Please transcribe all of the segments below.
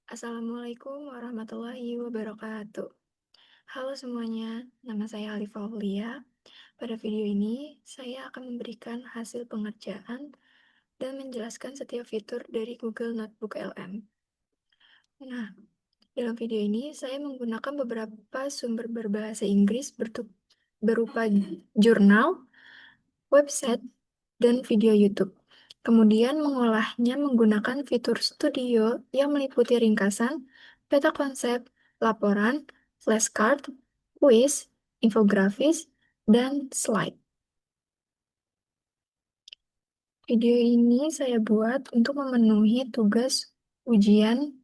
Assalamualaikum warahmatullahi wabarakatuh. Halo semuanya, nama saya Alifah Aulia. Pada video ini, saya akan memberikan hasil pengerjaan dan menjelaskan setiap fitur dari Google Notebook LM. Nah, dalam video ini saya menggunakan beberapa sumber berbahasa Inggris berupa jurnal, website, dan video YouTube. Kemudian mengolahnya menggunakan fitur studio yang meliputi ringkasan, peta konsep, laporan, flashcard, quiz, infografis, dan slide. Video ini saya buat untuk memenuhi tugas ujian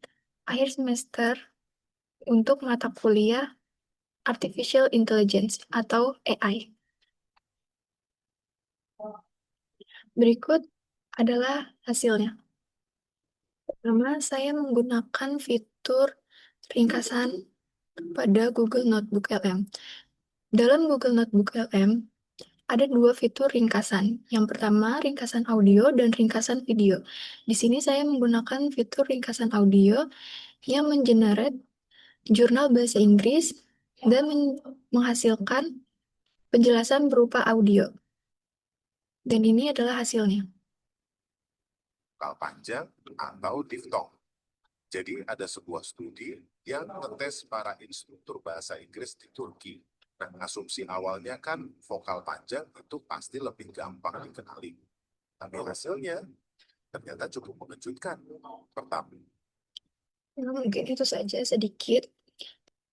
akhir semester untuk mata kuliah Artificial Intelligence atau AI. Berikut adalah hasilnya. Pertama, saya menggunakan fitur ringkasan pada Google Notebook LM. Dalam Google Notebook LM, ada dua fitur ringkasan. Yang pertama, ringkasan audio dan ringkasan video. Di sini saya menggunakan fitur ringkasan audio yang mengenerate jurnal bahasa Inggris dan menghasilkan penjelasan berupa audio. Dan ini adalah hasilnya. Vokal panjang atau diftong. Jadi ada sebuah studi yang ngetes para instruktur bahasa Inggris di Turki. Nah, asumsi awalnya kan vokal panjang itu pasti lebih gampang dikenali. Tapi hasilnya ternyata cukup mengejutkan. Pertama, Mungkin itu saja sedikit.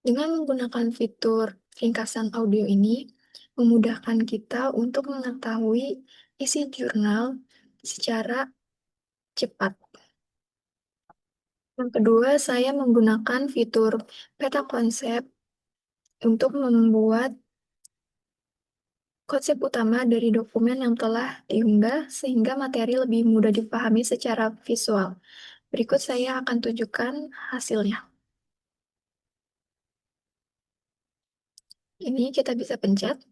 Dengan menggunakan fitur ringkasan audio ini, memudahkan kita untuk mengetahui isi jurnal secara cepat. Yang kedua, saya menggunakan fitur peta konsep untuk membuat konsep utama dari dokumen yang telah diunggah sehingga materi lebih mudah dipahami secara visual. Berikut saya akan tunjukkan hasilnya. Ini kita bisa pencet.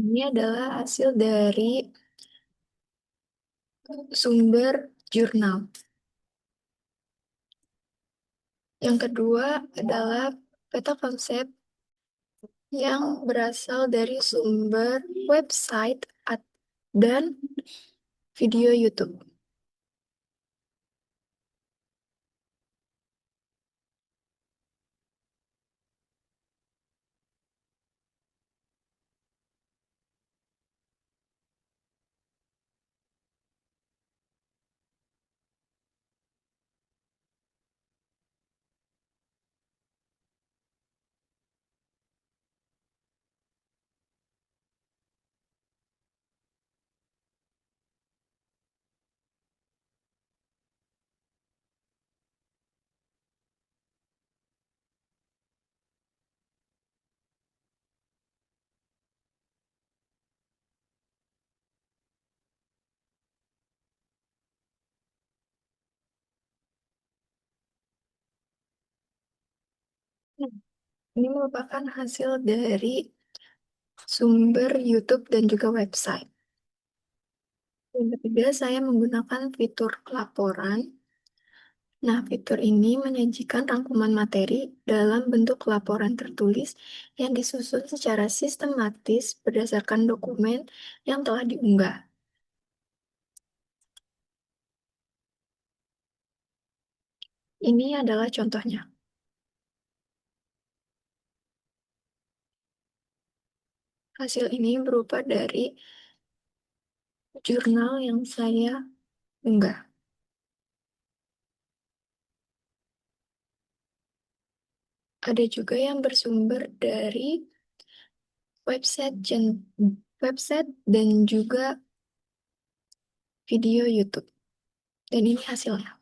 Ini adalah hasil dari sumber jurnal. Yang kedua adalah peta konsep yang berasal dari sumber website dan video YouTube. Nah, ini merupakan hasil dari sumber YouTube dan juga website. Yang ketiga, saya menggunakan fitur laporan. Nah, fitur ini menyajikan rangkuman materi dalam bentuk laporan tertulis yang disusun secara sistematis berdasarkan dokumen yang telah diunggah. Ini adalah contohnya. Hasil ini berupa dari jurnal yang saya unggah. Ada juga yang bersumber dari website, website dan juga video YouTube. Dan ini hasilnya.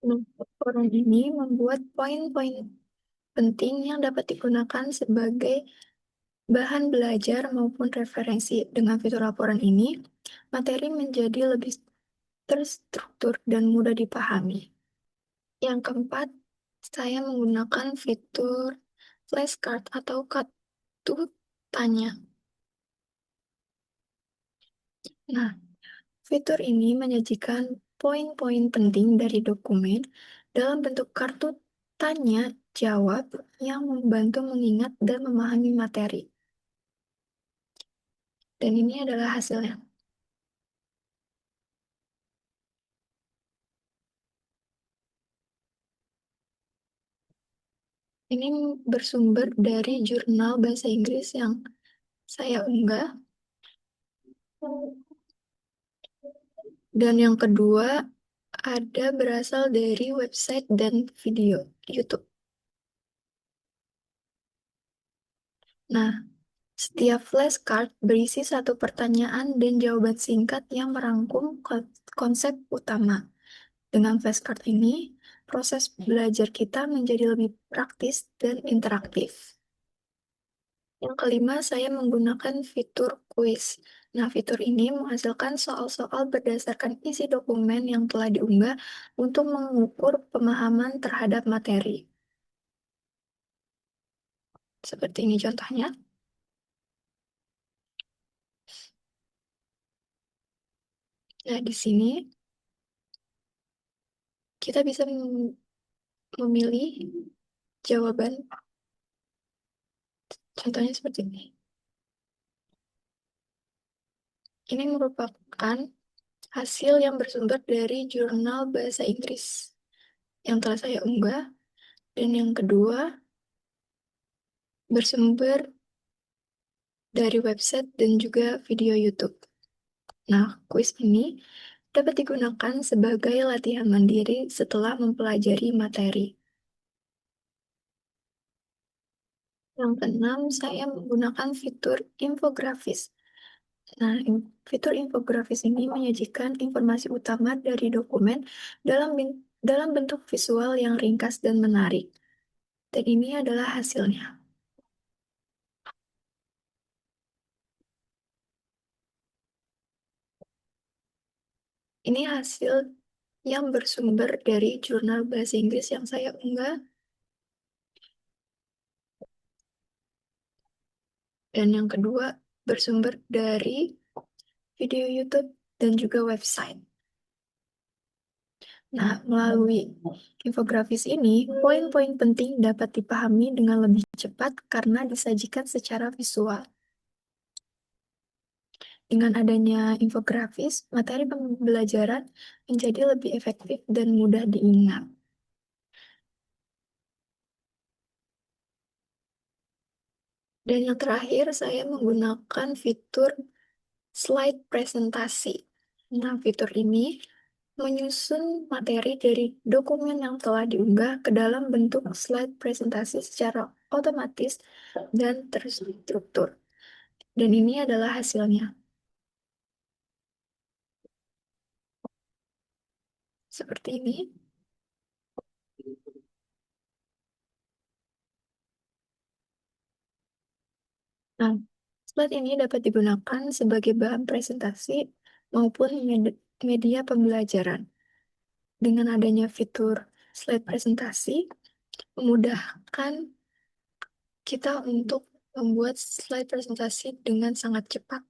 Nah, laporan ini membuat poin-poin penting yang dapat digunakan sebagai bahan belajar maupun referensi. Dengan fitur laporan ini, materi menjadi lebih terstruktur dan mudah dipahami. Yang keempat, saya menggunakan fitur flashcard atau kartu tanya. Nah, fitur ini menyajikan poin-poin penting dari dokumen dalam bentuk kartu tanya jawab yang membantu mengingat dan memahami materi. Dan ini adalah hasilnya. Ini bersumber dari jurnal bahasa Inggris yang saya unggah. Dan yang kedua, ada berasal dari website dan video YouTube. Nah, setiap flashcard berisi satu pertanyaan dan jawaban singkat yang merangkum konsep utama. Dengan flashcard ini, proses belajar kita menjadi lebih praktis dan interaktif. Yang kelima, saya menggunakan fitur quiz. Nah, fitur ini menghasilkan soal-soal berdasarkan isi dokumen yang telah diunggah untuk mengukur pemahaman terhadap materi. Seperti ini contohnya. Nah, di sini kita bisa memilih jawaban. Contohnya seperti ini. Ini merupakan hasil yang bersumber dari jurnal bahasa Inggris yang telah saya unggah. Dan yang kedua, bersumber dari website dan juga video YouTube. Nah, kuis ini dapat digunakan sebagai latihan mandiri setelah mempelajari materi. Yang keenam, saya menggunakan fitur infografis. Nah, fitur infografis ini menyajikan informasi utama dari dokumen dalam bentuk visual yang ringkas dan menarik. Dan ini adalah hasilnya. Ini hasil yang bersumber dari jurnal bahasa Inggris yang saya unggah. Dan yang kedua, bersumber dari video YouTube dan juga website. Nah, melalui infografis ini, poin-poin penting dapat dipahami dengan lebih cepat karena disajikan secara visual. Dengan adanya infografis, materi pembelajaran menjadi lebih efektif dan mudah diingat. Dan yang terakhir, saya menggunakan fitur slide presentasi. Nah, fitur ini menyusun materi dari dokumen yang telah diunggah ke dalam bentuk slide presentasi secara otomatis dan terstruktur. Dan ini adalah hasilnya. Seperti ini. Nah, slide ini dapat digunakan sebagai bahan presentasi maupun media pembelajaran. Dengan adanya fitur slide presentasi, memudahkan kita untuk membuat slide presentasi dengan sangat cepat.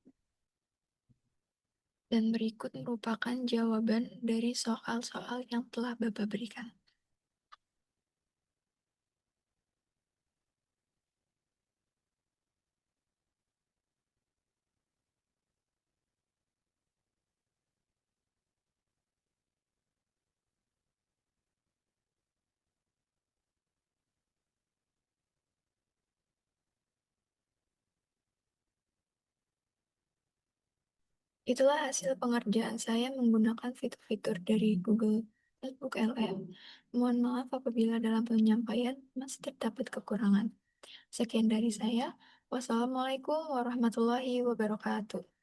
Dan berikut merupakan jawaban dari soal-soal yang telah Bapak berikan. Itulah hasil pengerjaan saya menggunakan fitur-fitur dari Google Notebook LM. Mohon maaf apabila dalam penyampaian masih terdapat kekurangan. Sekian dari saya. Wassalamualaikum warahmatullahi wabarakatuh.